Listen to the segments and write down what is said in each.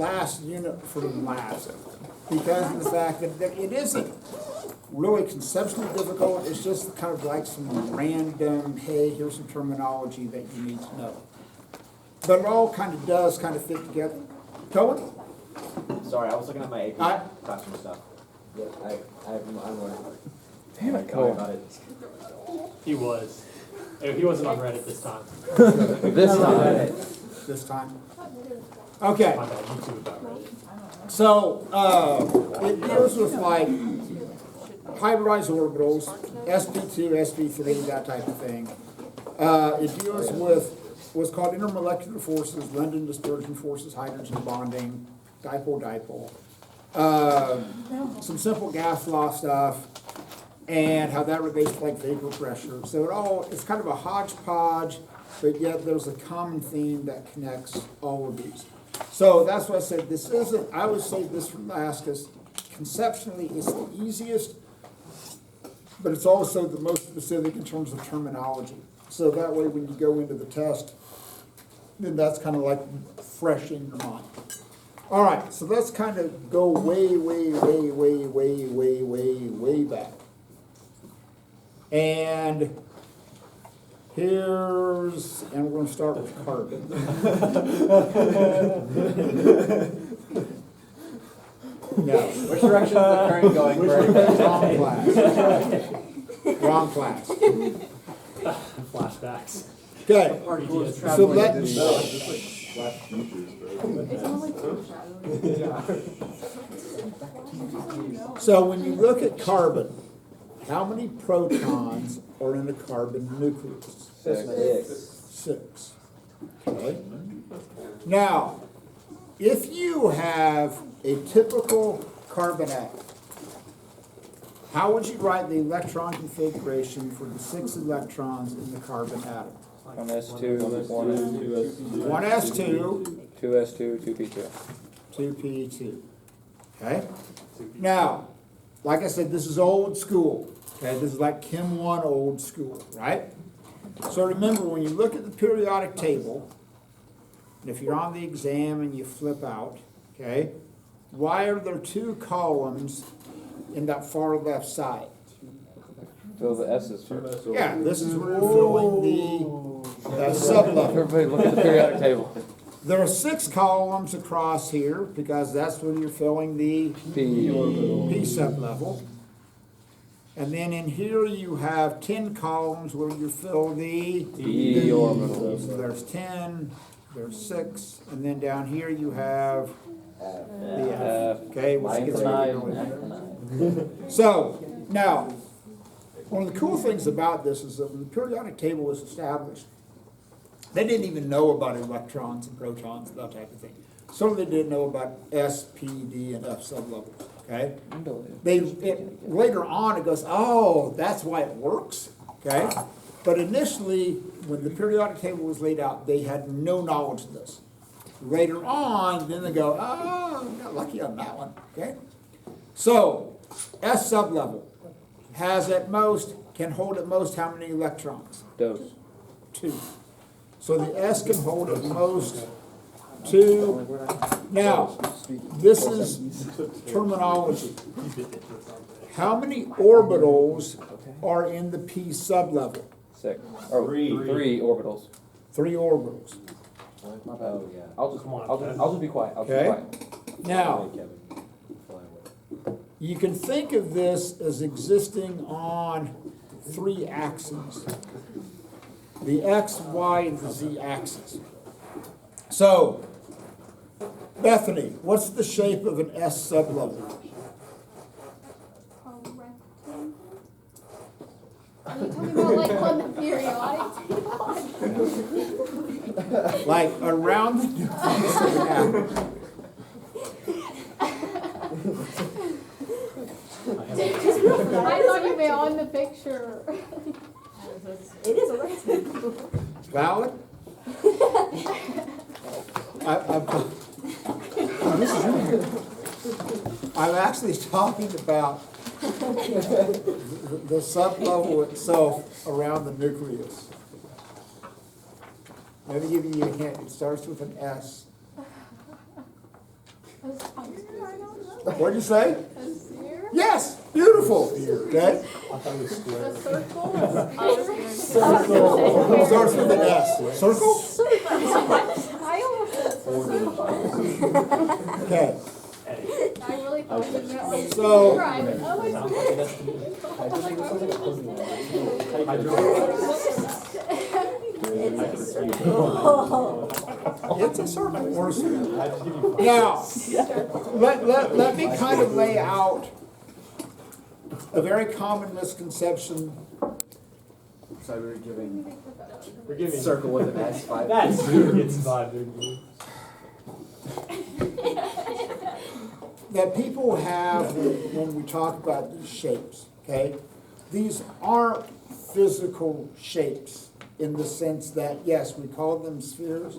last unit for last because of the fact that it isn't really conceptually difficult. It's just kind of like some random, hey, here's some terminology that you need to know. But it all kind of does kind of fit together. Cohen? Sorry, I was looking at my AP classroom stuff. Yeah, I'm learning. Damn it, Cohen. Cole. He was. He wasn't on Reddit this time. This time. This time? Okay. On YouTube about Reddit. So, it deals with like hybridized orbitals, sp2, sp3, that type of thing. It deals with what's called intermolecular forces, London dispersion forces, hydrogen bonding, dipole-dipole. Some simple gas law stuff, and how that relates to like vapor pressure. So it's kind of a hodgepodge, but yet there's a common theme that connects all of these. So that's why I said I would say this for last, because conceptually it's the easiest, but it's also the most specific in terms of terminology. So that way when you go into the test, then that's kind of like fresh in your mind. All right, so let's kind of go way back. And we're going to start with carbon. No. Which direction is the current going? Wrong class. Flashbacks. Okay, so so when you look at carbon, how many protons are in the carbon nucleus? 6. Okay. Now, if you have a typical carbon atom, how would you write the electron configuration for the 6 electrons in the carbon atom? 1s2, 1s2, 2s2, 2p2. 2p2. Okay? Now, like I said, this is old school. Okay, this is like Chem 1 old school, right? So remember, when you look at the periodic table, and if you're on the exam and you flip out, okay, why are there 2 columns in that far left side? Fill the S's first. Yeah, this is where you're filling the sub-level. Everybody look at the periodic table. There are 6 columns across here because that's where you're filling the P sub-level. And then in here you have 10 columns where you fill the D orbitals. So there's 10, there's 6, and then down here you have the F. Okay, which gets ready to go in there. So, now, one of the cool things about this is that when the periodic table was established, they didn't even know about electrons and protons and that type of thing. Certainly didn't know about S, P, D, and F sublevels, okay? Later on it goes, oh, that's why it works, okay? But initially, when the periodic table was laid out, they had no knowledge of this. Later on, then they go, oh, I got lucky on that one, okay? So, S sublevel can hold at most how many electrons? Dose. 2. So the S can hold at most 2. Now, this is terminology. How many orbitals are in the P sublevel? 6. Or 3 orbitals. 3 orbitals. Oh, yeah. I'll just be quiet. I'll just be quiet. Now, you can think of this as existing on 3 axes. The X, Y, and the Z axis. So, Bethany, what's the shape of an S sublevel? Are you talking about like on the periodic table? Like around the nucleus of an atom. I thought you meant on the picture. It is a rectangle. Valid? I'm actually talking about the sublevel itself around the nucleus. Let me give you a hint. It starts with an S. What'd you say? A sphere? Yes, beautiful. Okay, I thought it was A square. circle? starts with an S. Circle? I almost said circle. Okay, I really thought you meant like So- describe. Oh, it's Sounds like it has to be. I just think it sounds like a puzzle. it's a circle or a sphere. I just give you Now, let me kind of lay out a very common misconception. So we were giving We're giving circle with an S, 5. That's it's vibe, dude. That people have when we talk about these shapes, okay? These aren't physical shapes in the sense that, yes, we call them spheres.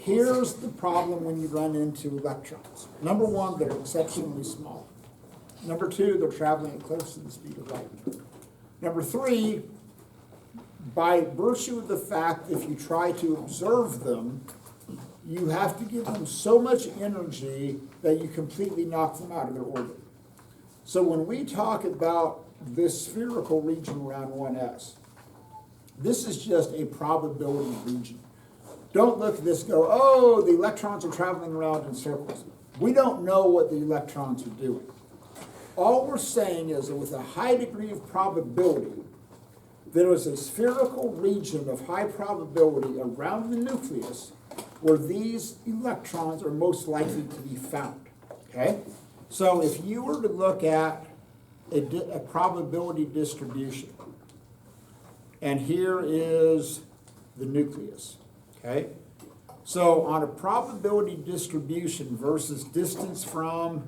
Here's the problem when you run into electrons. Number one, they're exceptionally small. Number two, they're traveling at close to the speed of light. Number three, by virtue of the fact if you try to observe them, you have to give them so much energy that you completely knock them out of their orbit. So when we talk about this spherical region around 1s, this is just a probability region. Don't look at this and go, oh, the electrons are traveling around in circles. We don't know what the electrons are doing. All we're saying is that with a high degree of probability, there is a spherical region of high probability around the nucleus where these electrons are most likely to be found, okay? So if you were to look at a probability distribution, and here is the nucleus, okay? So on a probability distribution versus distance from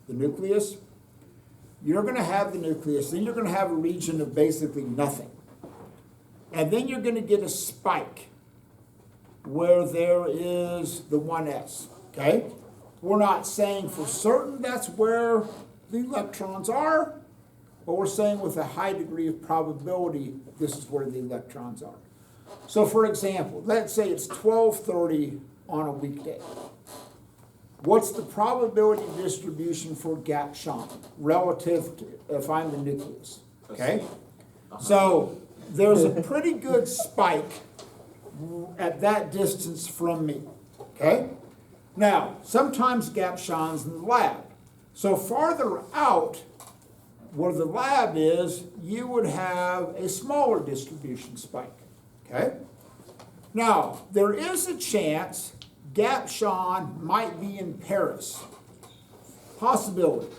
the nucleus, you're gonna have the nucleus, then you're gonna have a region of basically nothing. And then you're gonna get a spike where there is the 1s, okay? We're not saying for certain that's where the electrons are, but we're saying with a high degree of probability, this is where the electrons are. So for example, let's say it's 12:30 on a weekday. What's the probability distribution for gap-Schon relative to if I'm the nucleus, okay? So there's a pretty good spike at that distance from me, okay? Now, sometimes gap-Schon's in the lab. So farther out, where the lab is, you would have a smaller distribution spike, okay? Now, there is a chance gap-Schon might be in Paris. Possibility,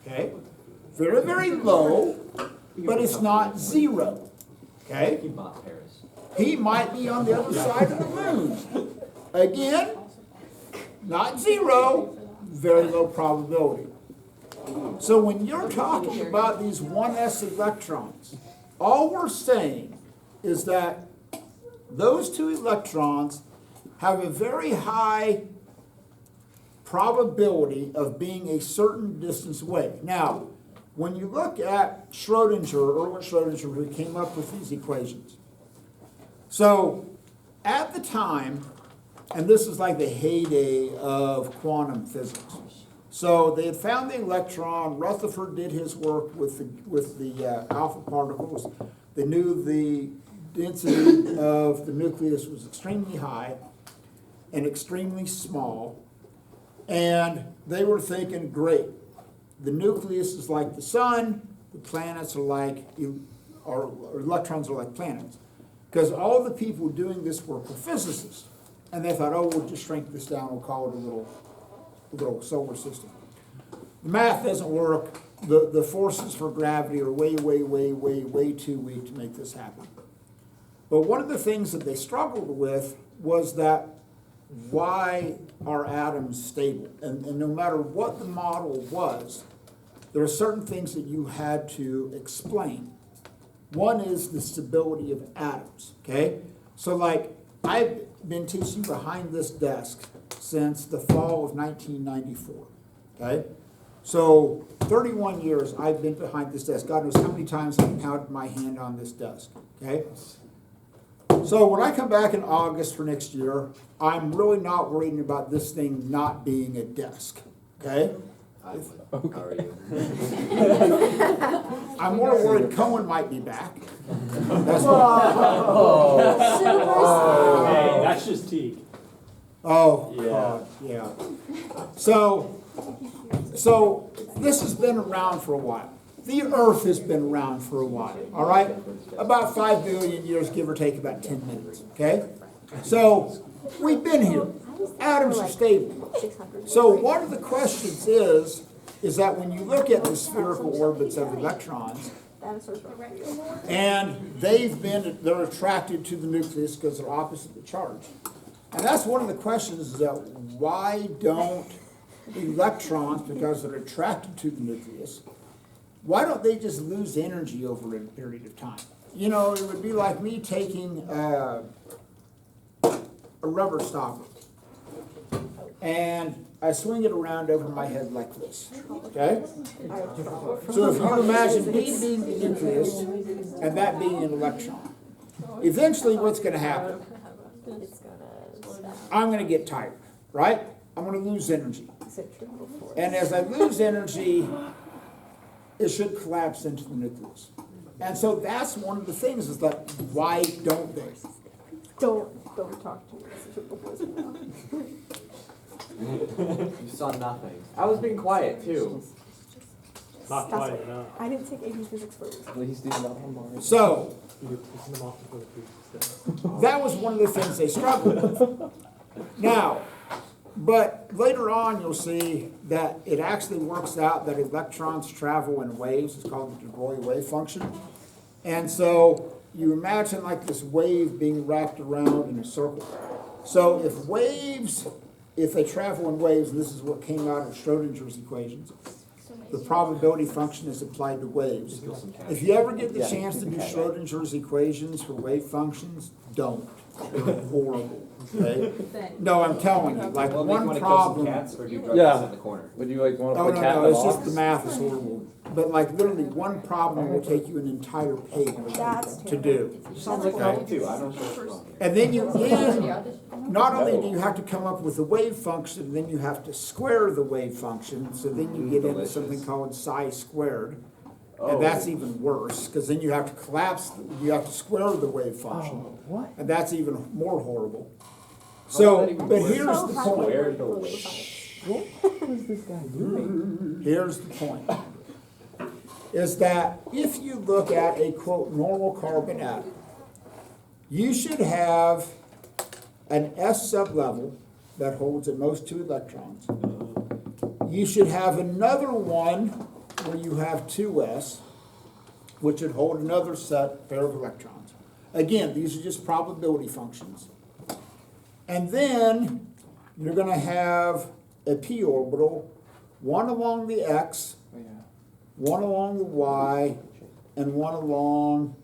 okay? Very, very low, but it's not zero, okay? He bought Paris. He might be on the other side of the moon. Again, not zero, very low probability. So when you're talking about these 1s electrons, all we're saying is that those two electrons have a very high probability of being a certain distance away. Now, when you look at Erwin Schrödinger, who came up with these equations. So, at the time, and this is like the heyday of quantum physics. So they had found the electron. Rutherford did his work with the alpha particles. They knew the density of the nucleus was extremely high and extremely small. And they were thinking, great, the nucleus is like the sun, the planets are like, or electrons are like planets. Because all the people doing this work were physicists. And they thought, oh, we'll just shrink this down, we'll call it a little solar system. The math doesn't work. The forces for gravity are way, way, way, way, way too weak to make this happen. But one of the things that they struggled with was that why are atoms stable? And no matter what the model was, there are certain things that you had to explain. One is the stability of atoms, okay? So like, I've been teaching behind this desk since the fall of 1994, okay? So 31 years I've been behind this desk. God knows how many times I've pounded my hand on this desk, okay? So when I come back in August for next year, I'm really not worrying about this thing not being a desk, okay? How are you? I'm more worried Cohen might be back. That's Hey, that's just teak. Oh, Yeah. God, yeah. So this has been around for a while. The Earth has been around for a while, all right? About 5 billion years, give or take about 10 minutes, okay? So we've been here. Atoms are stable. So one of the questions is that when you look at the spherical orbits of electrons, and they're attracted to the nucleus because they're oppositely charged. And that's one of the questions, is that why don't electrons, because they're attracted to the nucleus, why don't they just lose energy over a period of time? You know, it would be like me taking a rubber stopper and I swing it around over my head like this, okay? So if you imagine me being the nucleus and that being an electron, eventually what's going to happen? I'm going to get tired, right? I'm going to lose energy. And as I lose energy, it should collapse into the nucleus. And so that's one of the things, is that why don't they? Don't talk to me. You saw nothing. I was being quiet too. Not quiet enough. I didn't take AP physics first. Please do not on Mars. So You're pissing them off before the previous that was one of the things they struggled with. Now, but later on you'll see that it actually works out that electrons travel in waves. It's called the de Broglie wave function. And so you imagine like this wave being wrapped around in a circle. So if they travel in waves, and this is what came out of Schrodinger's equations, the probability function is applied to waves. If you ever get the chance to do Schrodinger's equations for wave functions, don't. They're horrible, okay? No, I'm telling you, like Well, make you one want to kill some problem. cats or do drugs Yeah. in the corner? Would you like want to Oh, put no, a cat in no, the it's just box? the math is horrible. But like literally one problem will take you an entire page That's to do. Sounds like Okay. fun too. I don't know what's wrong here. And then not only do you have to come up with a wave function, then you have to square the wave function, so then you get into something called psi squared. And that's even worse, because then you have to you have to square the wave function. What? And that's even more horrible. So, but here's the point. Where the What is this guy doing? Here's the point. Is that if you look at a quote normal carbon atom, you should have an S sublevel that holds at most 2 electrons. You should have another one where you have 2s, which would hold another pair of electrons. Again, these are just probability functions. And then you're going to have a p orbital, one along the x, one along the y, and one along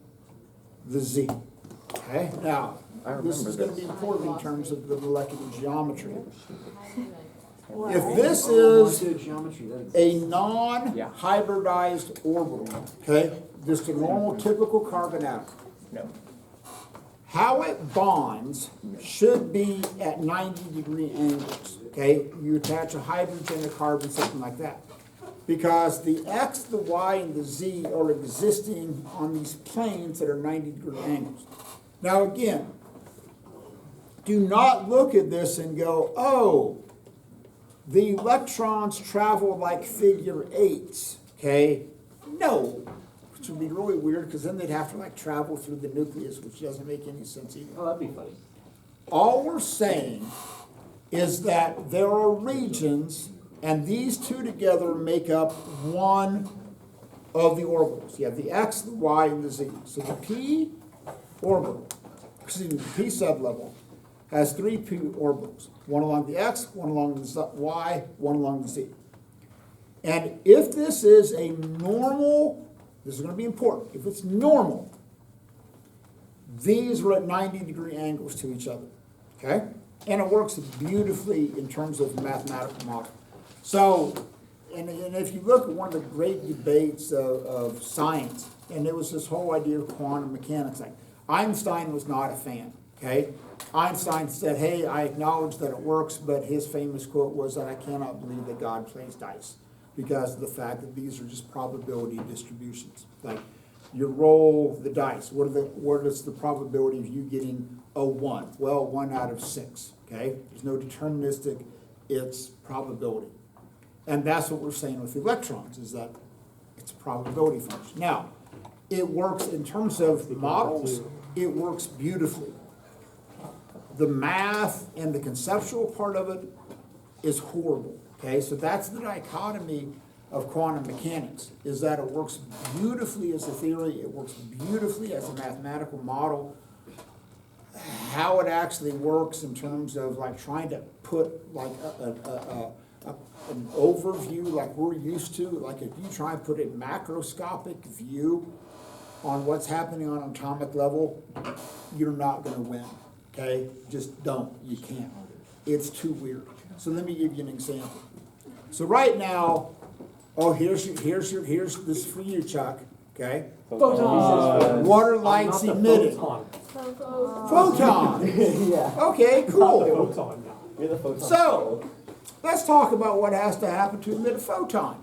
the z. Okay? Now, this is going to be important in terms of the molecular geometry. If this is a non-hybridized orbital, okay, just a normal typical carbon atom, how it bonds should be at 90-degree angles, okay? You attach a hydrogen, a carbon, something like that. Because the x, the y, and the z are existing on these planes that are 90-degree angles. Now again, do not look at this and go, oh, the electrons travel like figure 8s, okay? No, which would be really weird, because then they'd have to like travel through the nucleus, which doesn't make any sense either. Oh, that'd be funny. All we're saying is that there are regions, and these two together make up one of the orbitals. You have the x, the y, and the z. So the p orbital, excuse me, the p sublevel has 3 p orbitals. One along the x, one along the y, one along the z. And if this is a normal, this is going to be important, if it's normal, these are at 90-degree angles to each other, okay? And it works beautifully in terms of mathematical model. So, and if you look at one of the great debates of science, and there was this whole idea of quantum mechanics, like, Einstein was not a fan, okay? Einstein said, hey, I acknowledge that it works, but his famous quote was that I cannot believe that God plays dice because of the fact that these are just probability distributions. Like, you roll the dice. What is the probability of you getting a 1? Well, 1 out of 6, okay? There's no deterministic, it's probability. And that's what we're saying with electrons, is that it's a probability function. Now, it works in terms of models, it works beautifully. The math and the conceptual part of it is horrible, okay? So that's the dichotomy of quantum mechanics, is that it works beautifully as a theory, it works beautifully as a mathematical model. How it actually works in terms of like trying to put like an overview like we're used to, like if you try and put a macroscopic view on what's happening on an atomic level, you're not going to win, okay? Just don't, you can't. It's too weird. So let me give you an example. So right now, here's this for you, Chuck, okay? What are lights emitting? Photon. Yeah. Okay, cool. Photon. You're the photon. So, let's talk about what has to happen to emit a photon.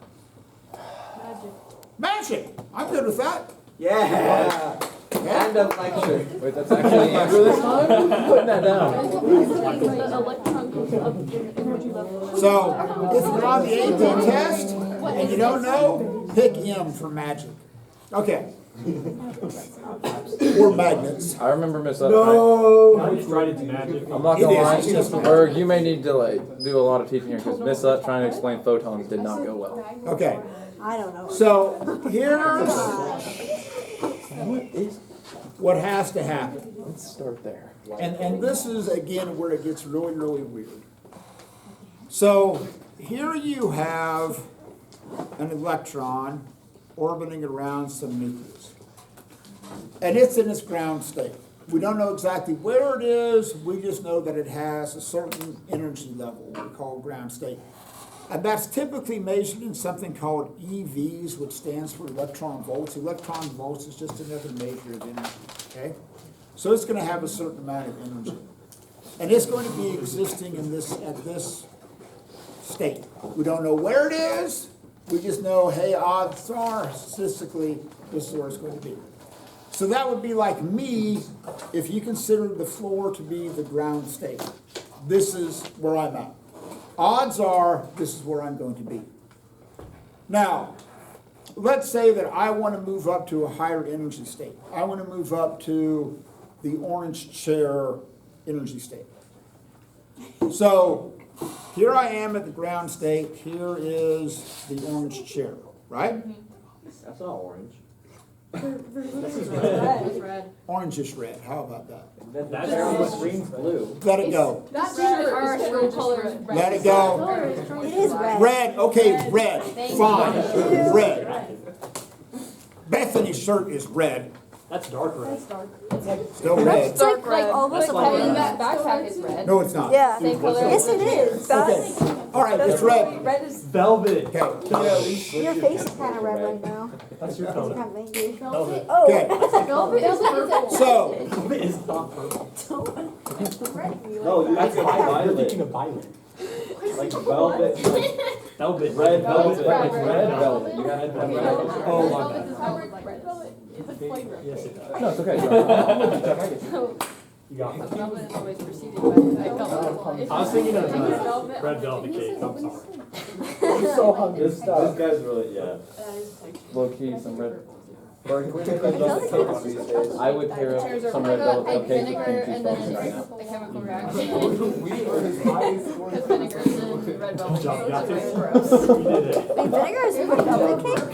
Magic. I'm good with that. Yeah. End of lecture. Wait, that's actually the answer this time? Putting that down. The electron goes up in energy level. So, if you're on the AP test and you don't know, pick M for magic. Okay. Or magnets. I remember Miss Now No. you've tried it to magic. I'm not gonna It lie, is, it's just- Berg, you may need to like do a lot of teaching here because Miss trying to explain photons did not go well. Okay. I don't know. So, here's what has to happen. Let's start there. And this is, again, where it gets really, really weird. So, here you have an electron orbiting around some nucleus. And it's in its ground state. We don't know exactly where it is, we just know that it has a certain energy level we call ground state. And that's typically measured in something called EVs, which stands for electron volts. Electron volts is just another measure of energy, okay? So it's going to have a certain amount of energy. And it's going to be existing in at this state. We don't know where it is, we just know, hey, odds are, statistically, this is where it's going to be. So that would be like me, if you consider the floor to be the ground state. This is where I'm at. Odds are, this is where I'm going to be. Now, let's say that I want to move up to a higher energy state. I want to move up to the orange chair energy state. So, here I am at the ground state. Here is the orange chair, right? That's not orange. It's red. Orangish red. How about that? That's the screen's blue. Let it go. That our true color is red. Let it go. It is red. Red. Okay, red. Fine. Red. Bethany's shirt is red. That's dark red. Still red. It's like almost The a color in red. that backpack is red. No, it's not. Yeah. Same color. Yes, it is. Okay. All right, it's red. Red is. Velvet. Okay. Your face is kind of red right now. That's your It's color. kind of angry. Velvet. Oh. Okay. Velvet is purple. So, Velvet is not purple. No, you have to buy You're thinking violet. of violet. Like velvet. Like Velvet. red velvet. Velvet's Like red. red velvet. You have to have red. Oh my Velvet god. is how red velvet is a flavor. Yes, it does. No, it's okay. I'm with you, Chuck. I get you. So, You got it. velvet is always preceded by velvet. I was thinking of red velvet cake. I'm sorry. I'm so hungry. This guy's really, yeah. Low key, some red. Berg, can we make like velvet cakes these days? I would tear Chairs up are some like red velvet egg cupcakes with vinegar cream cheese and then frosting right now. a chemical reaction. Because vinegar and red velvet Good job, cake got is this. very gross. You did it. Wait, vinegar is in my velvet cake?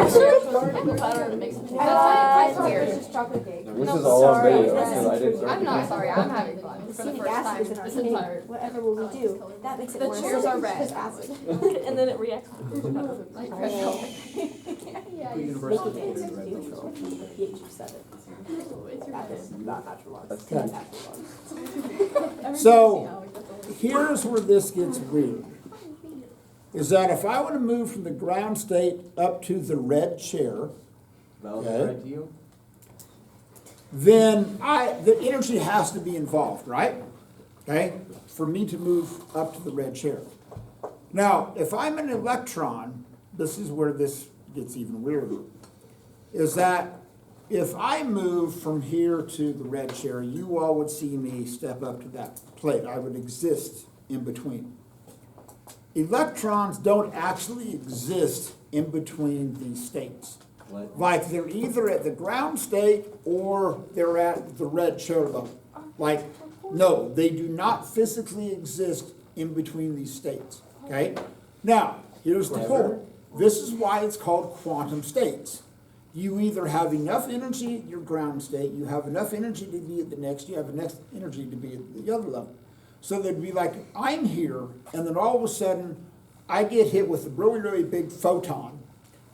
Butter mixed with I that's thought it was weird. just chocolate cake. This is all on Sorry. video because I did I'm not sorry, I'm having fun for the Acetic first acid time is in our this cake. entire. Whatever will we do? That makes it The more chairs acidic are red. because acid. And then it reacts. Like red velvet. Yeah, you Making it neutral with a pH of 7. it's your That is not naturalized. That's Not good. naturalized. So, here's where this gets weird. Is that if I want to move from the ground state up to the red chair, Velvet Okay. red to you? then the energy has to be involved, right? Okay, for me to move up to the red chair. Now, if I'm an electron, this is where this gets even weirder, is that if I move from here to the red chair, you all would see me step up to that plate. I would exist in between. Electrons don't actually exist in between these states. What? Like they're either at the ground state or they're at the red chair level. Like, no, they do not physically exist in between these states. Okay? Now, here's the point. This is why it's called quantum states. You either have enough energy at your ground state, you have enough energy to be at the next, you have enough energy to be at the other level. So there'd be like, I'm here, and then all of a sudden, I get hit with a really, really big photon,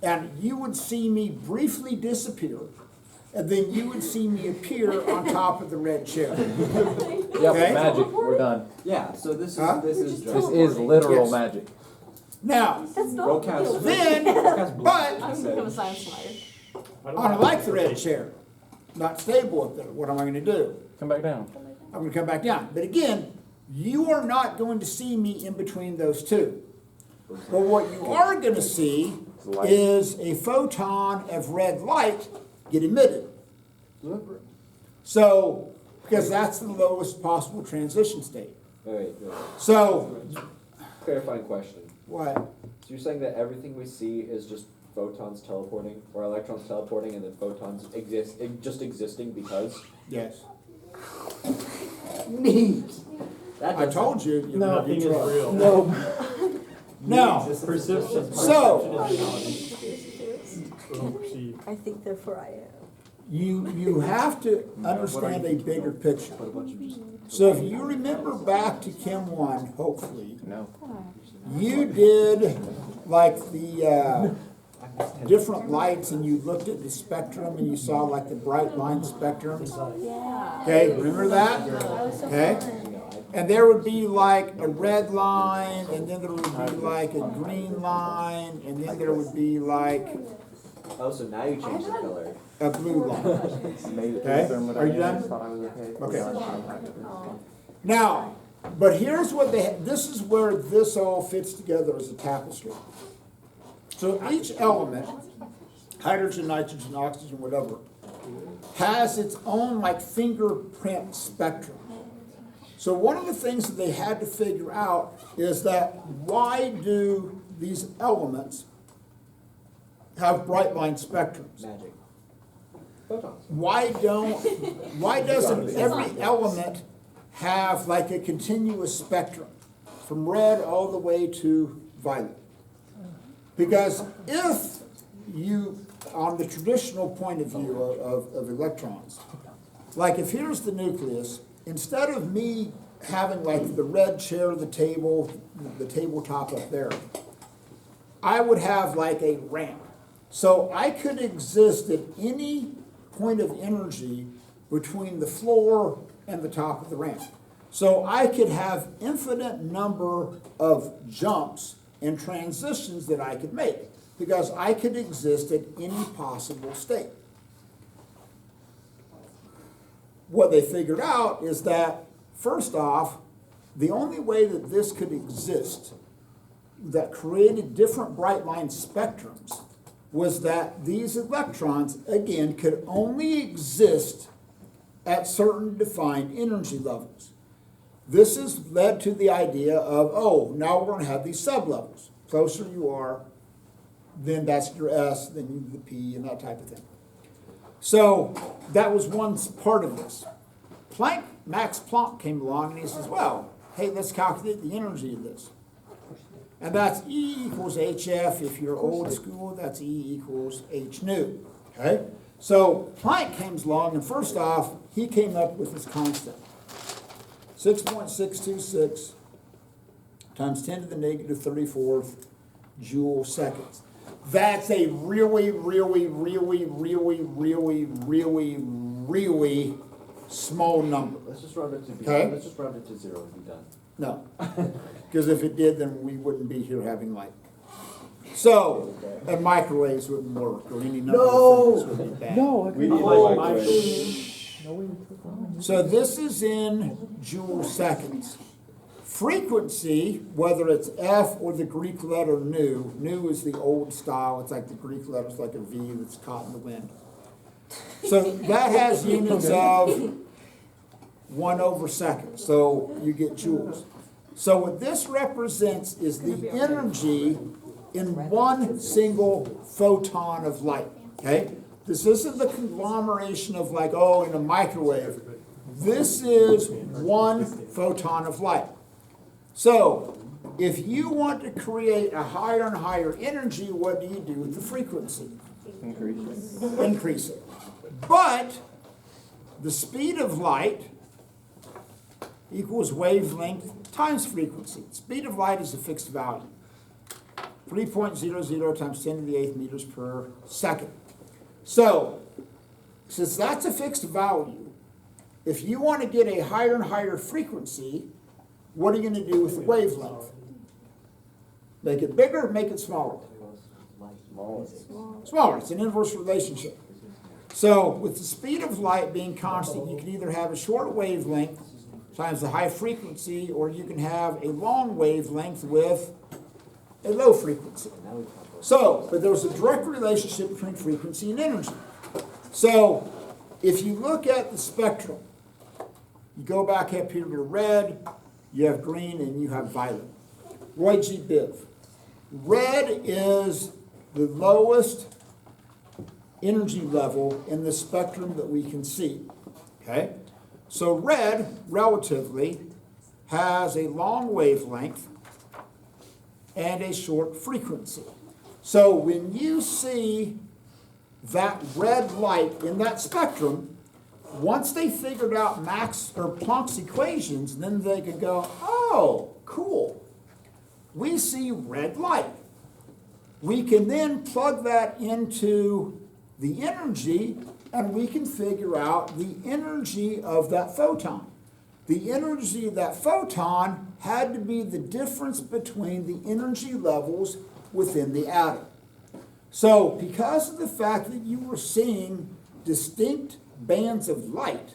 and you would see me briefly disappear, and then you would see me appear on top of the red chair. Yep, Okay. magic. We're done. Yeah, so this is, Huh? this is. This is literal Yes. magic. Now, That's not Broadcast. then, but I'm gonna become a science writer. I don't like the red chair, not stable up there, what am I gonna do? Come back down. I'm gonna come back down. But again, you are not going to see me in between those two. But what you are gonna see is a photon of red light get emitted. So, because that's the lowest possible transition state. Wait. So, Clarifying question. what? So you're saying that everything we see is just photons teleporting, or electrons teleporting, and then photons just existing because? Yes. Neat. That I does told you. you're gonna Nothing be is trouble. real. No. Now, Perception. So- I think therefore I am. you have to understand a bigger picture. Put a bunch of just. So if you remember back to Chem 1, hopefully, No. you did like the different lights and you looked at the spectrum and you saw like the bright line spectrums. Yeah. Okay, remember that? That was so Okay. fun. And there would be like a red line, and then there would be like a green line, and then there would be like Oh, so now you change the color. a blue line. Made it Okay, through are you done? Thought I was okay. Okay. Now, but here's what this is where this all fits together as a tapestry. So each element, hydrogen, nitrogen, oxygen, whatever, has its own like fingerprint spectrum. So one of the things that they had to figure out is that why do these elements have bright line spectrums? Magic. Photons. Why doesn't every element have like a continuous spectrum from red all the way to violet? Because if you, on the traditional point of view of electrons, like if here's the nucleus, instead of me having like the red chair, the tabletop up there, I would have like a ramp. So I could exist at any point of energy between the floor and the top of the ramp. So I could have infinite number of jumps and transitions that I could make because I could exist at any possible state. What they figured out is that, first off, the only way that this could exist that created different bright line spectrums was that these electrons, again, could only exist at certain defined energy levels. This has led to the idea of, oh, now we're going to have these sublevels. Closer you are, then that's your S, then you the P, and that type of thing. So that was one part of this. Max Planck came along and he says, well, hey, let's calculate the energy of this. And that's E equals HF. If you're old school, that's E equals H nu. Okay? So Planck comes along, and first off, he came up with this constant. 6.626 times 10 to the negative 34th joule seconds. That's a really, really, really, really, really, really, really small number. Let's just round it to Okay. Let's just round it to 0 and be done. No, because if it did, then we wouldn't be here having light. So, and microwaves wouldn't work, or any number of things would be bad. No, We need like microwaves. So this is in joule seconds. Frequency, whether it's F or the Greek letter nu is the old style, it's like the Greek letter, it's like a V that's caught in the wind. So that has units of 1/2 so you get joules. So what this represents is the energy in one single photon of light, okay? This isn't the conglomeration of like, oh, in a microwave. This is one photon of light. So, if you want to create a higher and higher energy, what do you do with the frequency? Increase it. But, the speed of light equals wavelength times frequency. Speed of light is a fixed value. 3.00 times 10 to the 8th meters per second. So, since that's a fixed value, if you want to get a higher and higher frequency, what are you going to do with the wavelength? Make it bigger, make it smaller? Smaller. It's an inverse relationship. So, with the speed of light being constant, you can either have a short wavelength times the high frequency, or you can have a long wavelength with a low frequency. So, but there's a direct relationship between frequency and energy. So, if you look at the spectrum, you go back up here to red, you have green, and you have violet. Roy G. Biv. Red is the lowest energy level in the spectrum that we can see. Okay? So red, relatively, has a long wavelength and a short frequency. So when you see that red light in that spectrum, once they figured out Max or Planck's equations, then they could go, oh, cool. We see red light. We can then plug that into the energy, and we can figure out the energy of that photon. The energy of that photon had to be the difference between the energy levels within the atom. So, because of the fact that you were seeing distinct bands of light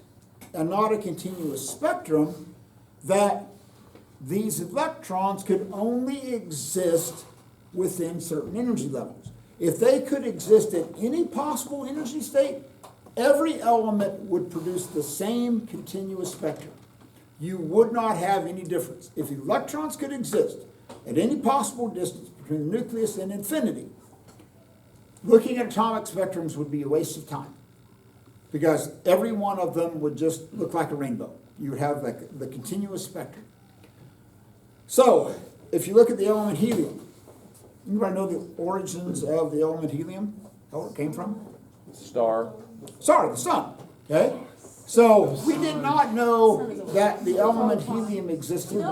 and not a continuous spectrum, that these electrons could only exist within certain energy levels. If they could exist at any possible energy state, every element would produce the same continuous spectrum. You would not have any difference. If electrons could exist at any possible distance between the nucleus and infinity, looking at atomic spectrums would be a waste of time, because every one of them would just look like a rainbow. You would have like the continuous spectrum. So, if you look at the element helium, anybody know the origins of the element helium? How it came from? Star. Sorry, the sun. Okay? So, we did not know that the element helium existed.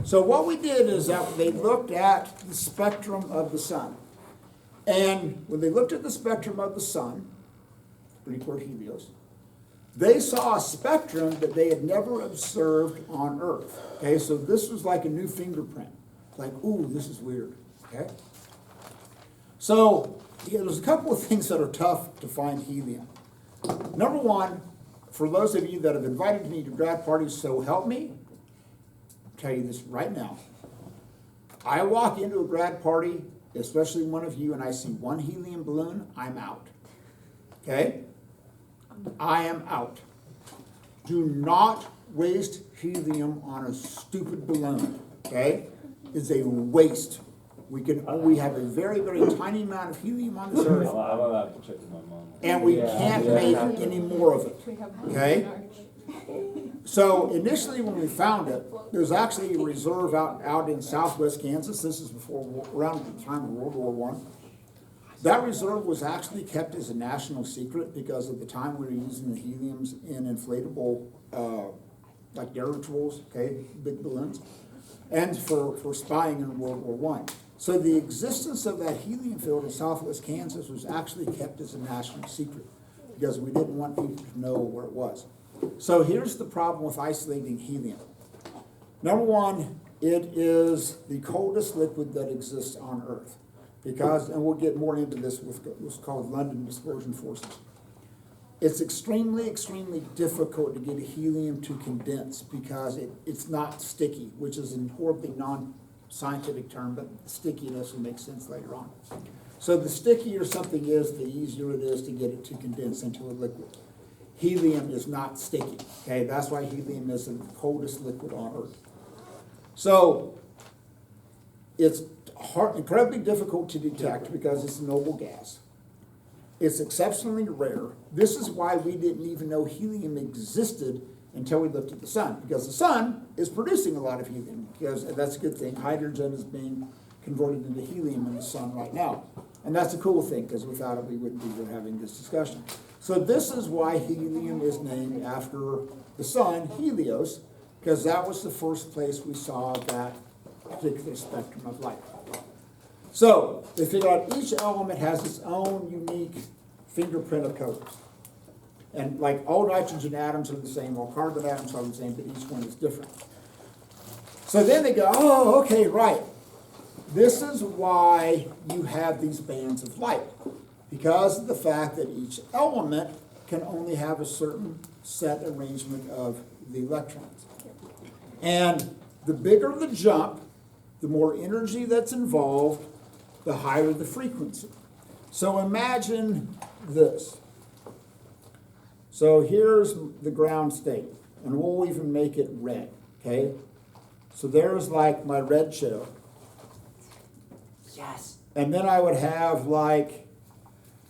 So what we did is that they looked at the spectrum of the sun. And when they looked at the spectrum of the sun, Greek word helios, they saw a spectrum that they had never observed on Earth. Okay, so this was like a new fingerprint. Like, ooh, this is weird. Okay? So, there's a couple of things that are tough to find helium. Number one, for those of you that have invited me to grad parties, so help me, I'll tell you this right now. I walk into a grad party, especially one of you, and I see one helium balloon, I'm out. Okay? I am out. Do not waste helium on a stupid balloon. Okay? It's a waste. We have a very, very tiny amount of helium on this earth, and we can't make any more of it. Okay? So initially when we found it, there was actually a reserve out in southwest Kansas. This is around the time of World War I. That reserve was actually kept as a national secret because at the time we were using the heliums in inflatable, like dirigibles, okay, big balloons, and for spying in World War I. So the existence of that helium field in southwest Kansas was actually kept as a national secret because we didn't want people to know where it was. So here's the problem with isolating helium. Number one, it is the coldest liquid that exists on Earth. Because, and we'll get more into this with what's called London dispersion forces. it's extremely, extremely difficult to get helium to condense because it's not sticky, which is a horribly non-scientific term, but stickiness will make sense later on. So the stickier something is, the easier it is to get it to condense into a liquid. Helium is not sticky, okay? That's why helium is the coldest liquid on Earth. So it's incredibly difficult to detect because it's a noble gas. It's exceptionally rare. This is why we didn't even know helium existed until we looked at the sun, because the sun is producing a lot of helium, because that's a good thing. Hydrogen is being converted into helium in the sun right now. And that's a cool thing, because without it we wouldn't be here having this discussion. So this is why helium is named after the sun, Helios, because that was the first place we saw that particular spectrum of light. So they figured out each element has its own unique fingerprint of colors. And like all nitrogen atoms are the same, all carbon atoms are the same, but each one is different. So then they go, oh, okay, right. This is why you have these bands of light, because of the fact that each element can only have a certain set arrangement of the electrons. And the bigger the jump, the more energy that's involved, the higher the frequency. So imagine this. So here's the ground state, and we'll even make it red, okay? So there's like my red shell. Yes. And then I would have like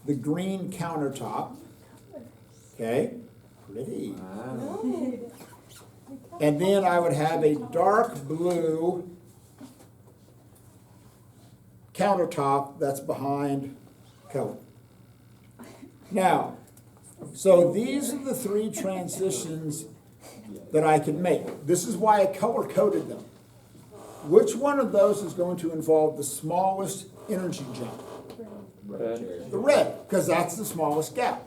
the green countertop, okay? Pretty. Wow. And then I would have a dark blue countertop that's behind color. Now, so these are the three transitions that I can make. This is why I color-coded them. Which one of those is going to involve the smallest energy jump? Red. The red, because that's the smallest gap.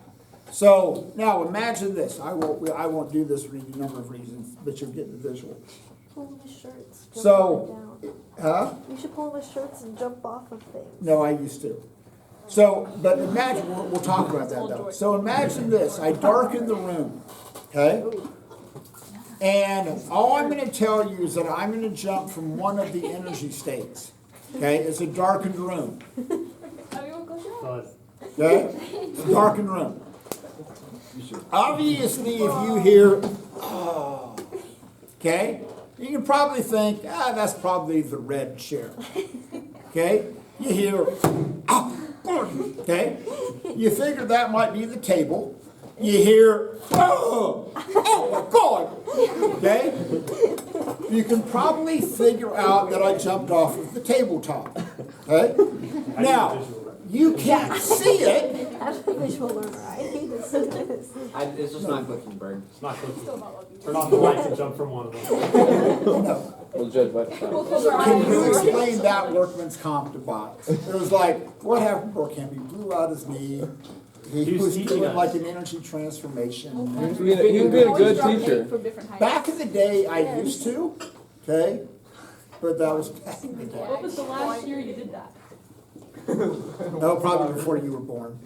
So now imagine this. I won't do this for any number of reasons, but you'll get the visual. Pull the shirts. Jump So, up and huh? down. You should pull the shirts and jump off of things. No, I used to. So, but imagine, we'll talk about that though. So imagine this, I darken the room, okay? And all I'm gonna tell you is that I'm gonna jump from one of the energy states, okay? It's a darkened room, But okay? It's a darkened room. Obviously, if you hear, oh, okay? You can probably think, that's probably the red chair, okay? You hear, okay? You figure that might be the table. You hear, oh my God, okay? You can probably figure out that I jumped off of the tabletop, okay? Now, you can't see it. I'm a visual learner. I hate this. It's just not clicking, Bird. it's not cooking. Turn off the lights and jump from one of them. We'll judge by the time. Can you explain that workman's comp to Box? It was like, what happened to Camp? He blew out his knee. He He was was teaching doing us. like an energy transformation. He would be a good teacher. Back in the day, I used to, okay? But that was back in the day. What was the last year you did that? No, probably before you were born.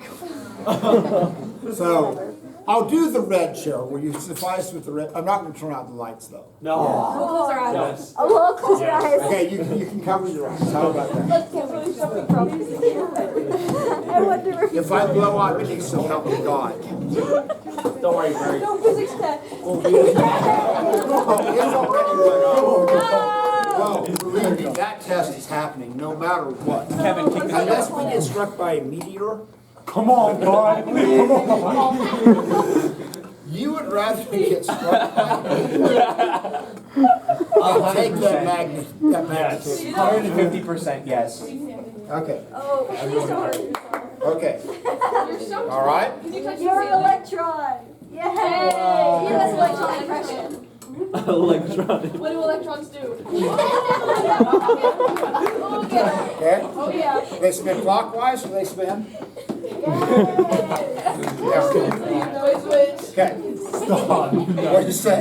So, I'll do the red show. Will you suffice with the red? I'm not gonna turn out the lights though. No. We'll close our eyes. Yes. Oh, well, close your eyes. Okay, you can cover your eyes. How about that? Let's get rid of something from I wonder if If I blow out, it needs some help with God. Don't worry, Bird. no physics test. Oh, it's already well, believe me, that test is happening no matter what. Kevin, kick that. Unless we get struck by a meteor, Come on, God. Come on. you would rather get struck by a meteor. I'll take that magnet, that magnitude. 150%, yes. Okay, Oh, please don't. okay, You're so all right? Can you touch You're the an electron. Yay! Give us electron impression. Electron. What do electrons do? Oh, yeah. Okay, Oh, yeah. they spin clockwise or they spin? Switch. Okay, what did you say?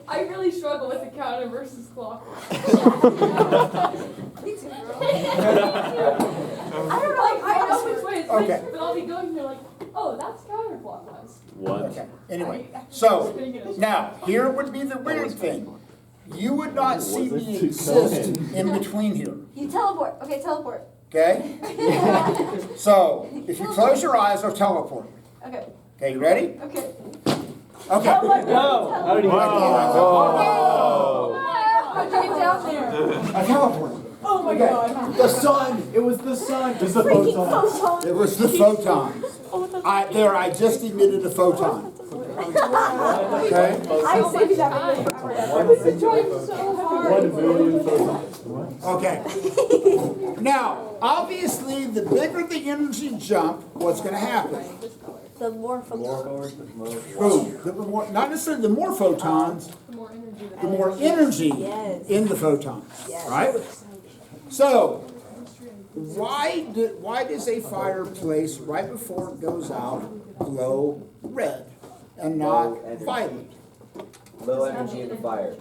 I really struggle with the counter versus clockwise. Me too, girl. I don't know, I know which way it's Okay. switched, but I'll be going here like, Oh, that's counterclockwise. What? Okay, anyway, so, now, here would be the weird thing. You would not see me exist in between here, You teleport. Okay, teleport. okay? So, if you close your eyes, I'll teleport. Okay. Okay, you ready? Okay. Okay. How did he get How'd you get down there? I teleported. Oh my god. The sun, it was the sun. It's a Freaking photon. photon. It was the photon. I just emitted a photon. Okay? I saved that. I was trying so hard. 1 million photons. Okay. Now, obviously, the bigger the energy jump, what's gonna happen? The more from Boom. Not necessarily the more photons, The more energy that the more energy Yes. in the photons, right? So, why does a fireplace, right before it goes out, glow red and not violet? Low energy in the fire.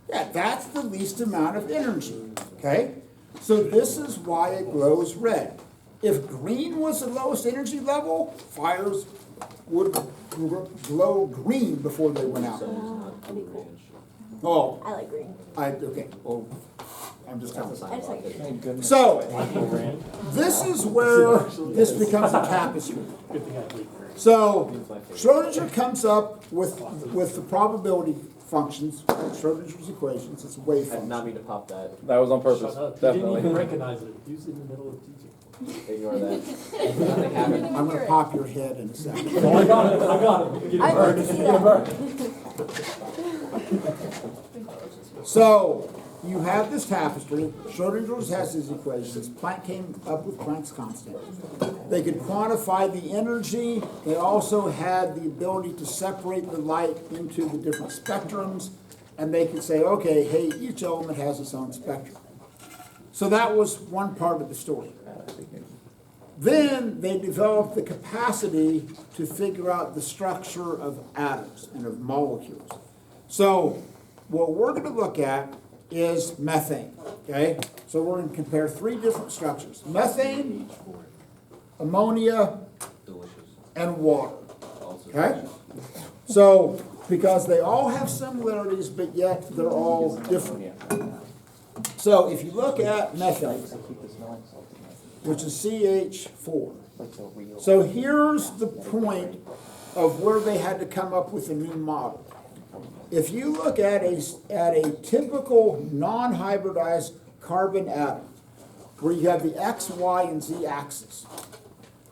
Yeah, that's the least amount of energy, okay? So this is why it glows red. If green was the lowest energy level, fires would glow green before they went out. Oh, I like green. okay, well, I'm just telling I just like green. you. So, this is where this becomes a tapestry. Good thing I hate. So, Schrodinger comes up with the probability functions, Schrodinger's equations, it's wave I did not function. mean to pop that. That was on purpose, Shut up. You didn't even definitely. recognize it. Use it in the middle of teaching. Ignore that. Nothing happened. I'm gonna pop your head in a second. Oh, I got it. I got it. Get I'd like to see that. So, you have this tapestry, Schrodinger's has his equations, Planck came up with Planck's constant. They could quantify the energy, they also had the ability to separate the light into the different spectrums, and they could say, okay, hey, each element has its own spectrum. So that was one part of the story. Then they developed the capacity to figure out the structure of atoms and of molecules. So what we're going to look at is methane, okay? So we're going to compare 3 different structures. Methane, ammonia, and water, okay? So, because they all have similarities, but yet they're all different. So if you look at methane, which is CH4. So here's the point of where they had to come up with a new model. If you look at a typical non-hybridized carbon atom, where you have the X, Y, and Z axis.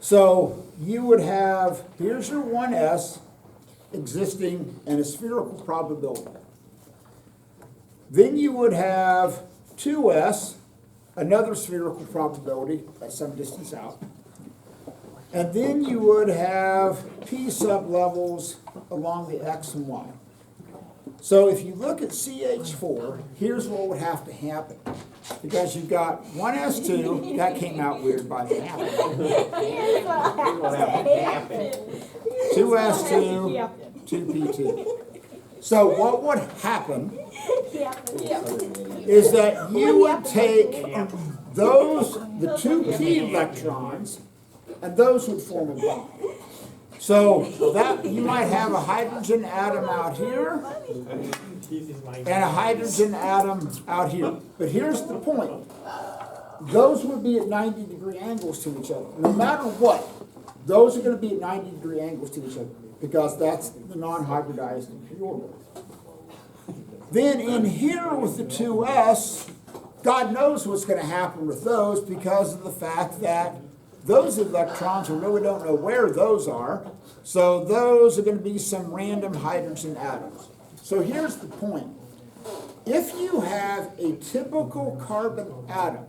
So you would have, here's your 1s existing in a spherical probability. Then you would have 2s, another spherical probability at some distance out. And then you would have P sublevels along the X and Y. So if you look at CH4, here's what would have to happen. Because you've got 1s2, that came out weird by the happen. 2s2, 2p2. So what would happen is that you would take those, the 2p electrons, and those would form a bond. So that you might have a hydrogen atom out here and a hydrogen atom out here. But here's the point. Those would be at 90-degree angles to each other. No matter what, those are going to be at 90-degree angles to each other because that's the non-hybridized orbital. Then in here with the 2s, God knows what's going to happen with those because of the fact that those electrons, we really don't know where those are, so those are going to be some random hydrogen atoms. So here's the point. If you have a typical carbon atom,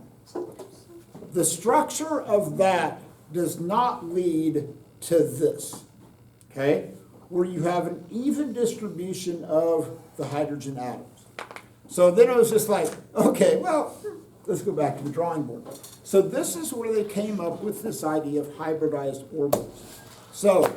the structure of that does not lead to this, okay? Where you have an even distribution of the hydrogen atoms. So then it was just like, okay, well, let's go back to the drawing board. So this is where they came up with this idea of hybridized orbitals. So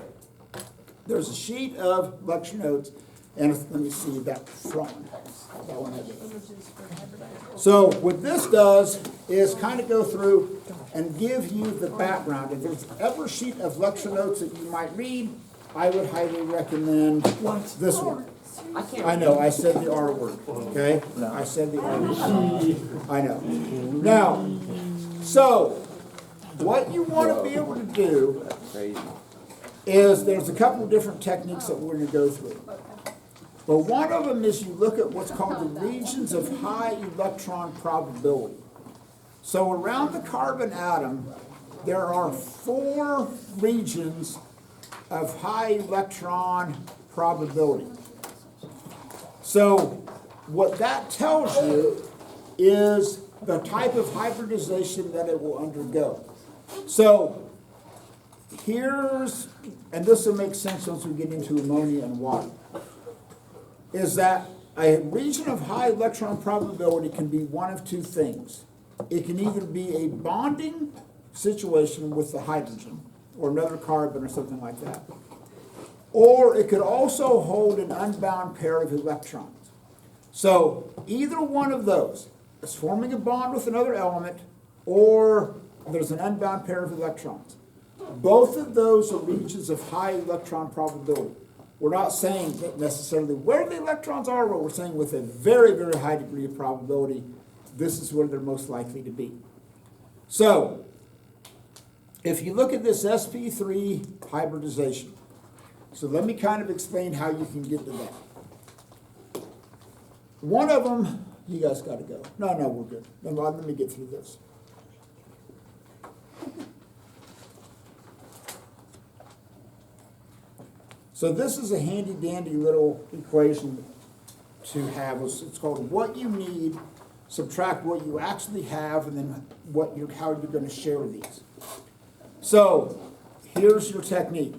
there's a sheet of lecture notes, and let me see that front. That one has it. So what this does is kind of go through and give you the background. If there's ever a sheet of lecture notes that you might read, I would highly recommend this one. I know, I said the R word, okay? I said the R word. I know. Now, so, what you want to be able to do Crazy. is there's a couple of different techniques that we're going to go through. But one of them is you look at what's called the regions of high electron probability. So around the carbon atom, there are 4 regions of high electron probability. So what that tells you is the type of hybridization that it will undergo. So here's, and this will make sense once we get into ammonia and water, is that a region of high electron probability can be one of 2 things. It can either be a bonding situation with the hydrogen or another carbon or something like that, or it could also hold an unbound pair of electrons. So either one of those is forming a bond with another element, or there's an unbound pair of electrons. Both of those are regions of high electron probability. We're not saying that necessarily where the electrons are, but we're saying with a very, very high degree of probability, this is where they're most likely to be. So, if you look at this sp3 hybridization, so let me kind of explain how you can get to that. One of them, you guys got to go. No, we're good. Let me get through this. So this is a handy dandy little equation to have. It's called what you need, subtract what you actually have, and then how you're going to share these. So here's your technique.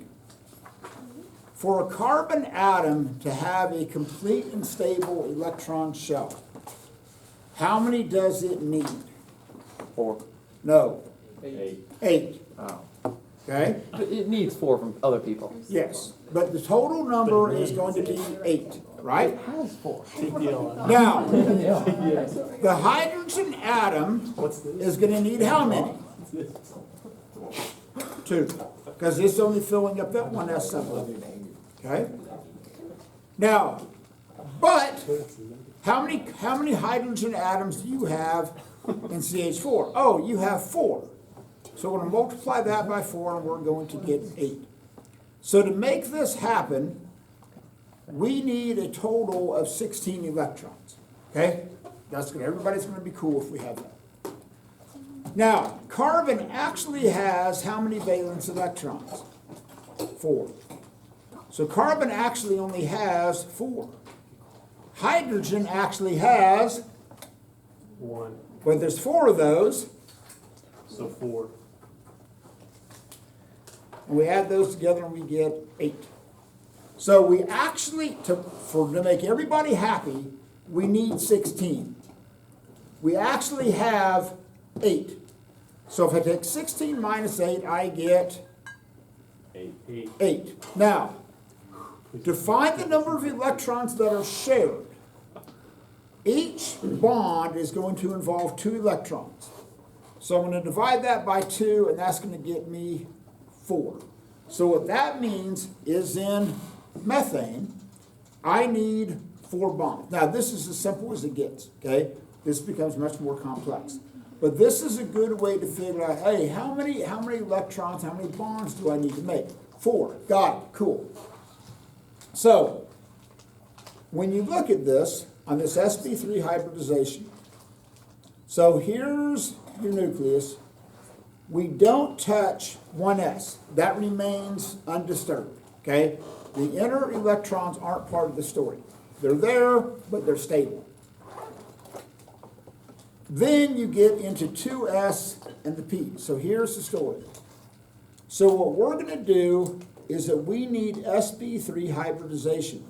For a carbon atom to have a complete and stable electron shell, how many does it need? 4. No. 8. Oh. Okay? But it needs 4 from other people. Yes. But the total number is going to be 8, right? How's 4? Big deal. Now, the hydrogen atom is going to need how many? 2. Because it's only filling up that one S sublevel. Okay? Now, but how many hydrogen atoms do you have in CH4? Oh, you have 4. So we're going to multiply that by 4 and we're going to get 8. So to make this happen, we need a total of 16 electrons. Okay? That's good. Everybody's going to be cool if we have that. Now, carbon actually has how many valence electrons? 4. So carbon actually only has 4. Hydrogen actually has, 1. but there's 4 of those, So 4. and we add those together and we get 8. So we actually, to make everybody happy, we need 16. We actually have 8. So if I take 16 minus 8, I get 8. Now, to find the number of electrons that are shared, each bond is going to involve 2 electrons. So I'm going to divide that by 2, and that's going to get me 4. So what that means is in methane, I need 4 bonds. Now this is as simple as it gets, okay? This becomes much more complex. But this is a good way to figure out, hey, how many electrons, how many bonds do I need to make? 4. Got it. Cool. So, when you look at this, on this sp3 hybridization, so here's your nucleus. We don't touch 1s. That remains undisturbed, okay? The inner electrons aren't part of the story. They're there, but they're stable. Then you get into 2s and the p. So here's the story. So what we're going to do is that we need sp3 hybridization,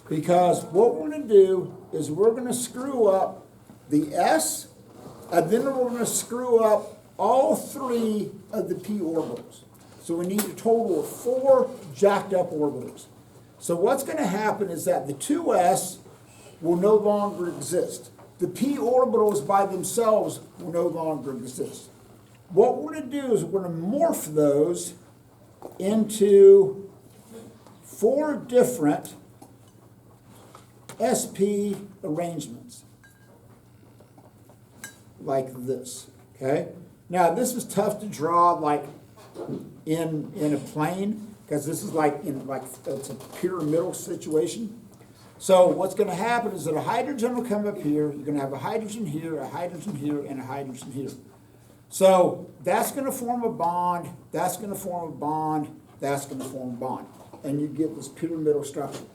because what we're going to do is we're going to screw up the s, and then we're going to screw up all 3 of the p orbitals. So we need a total of 4 jacked up orbitals. So what's going to happen is that the 2s will no longer exist. The p orbitals by themselves will no longer exist. What we're gonna do is we're gonna morph those into 4 different SP arrangements. Like this, okay? Now, this is tough to draw like in a plane, because this is like it's a pyramidal situation. So what's gonna happen is that a hydrogen will come up here, you're gonna have a hydrogen here, a hydrogen here, and a hydrogen here. So that's gonna form a bond, that's gonna form a bond, that's gonna form a bond. And you get this pyramidal structure.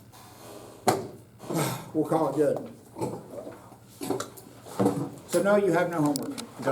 We'll call it good. So no, you have no homework.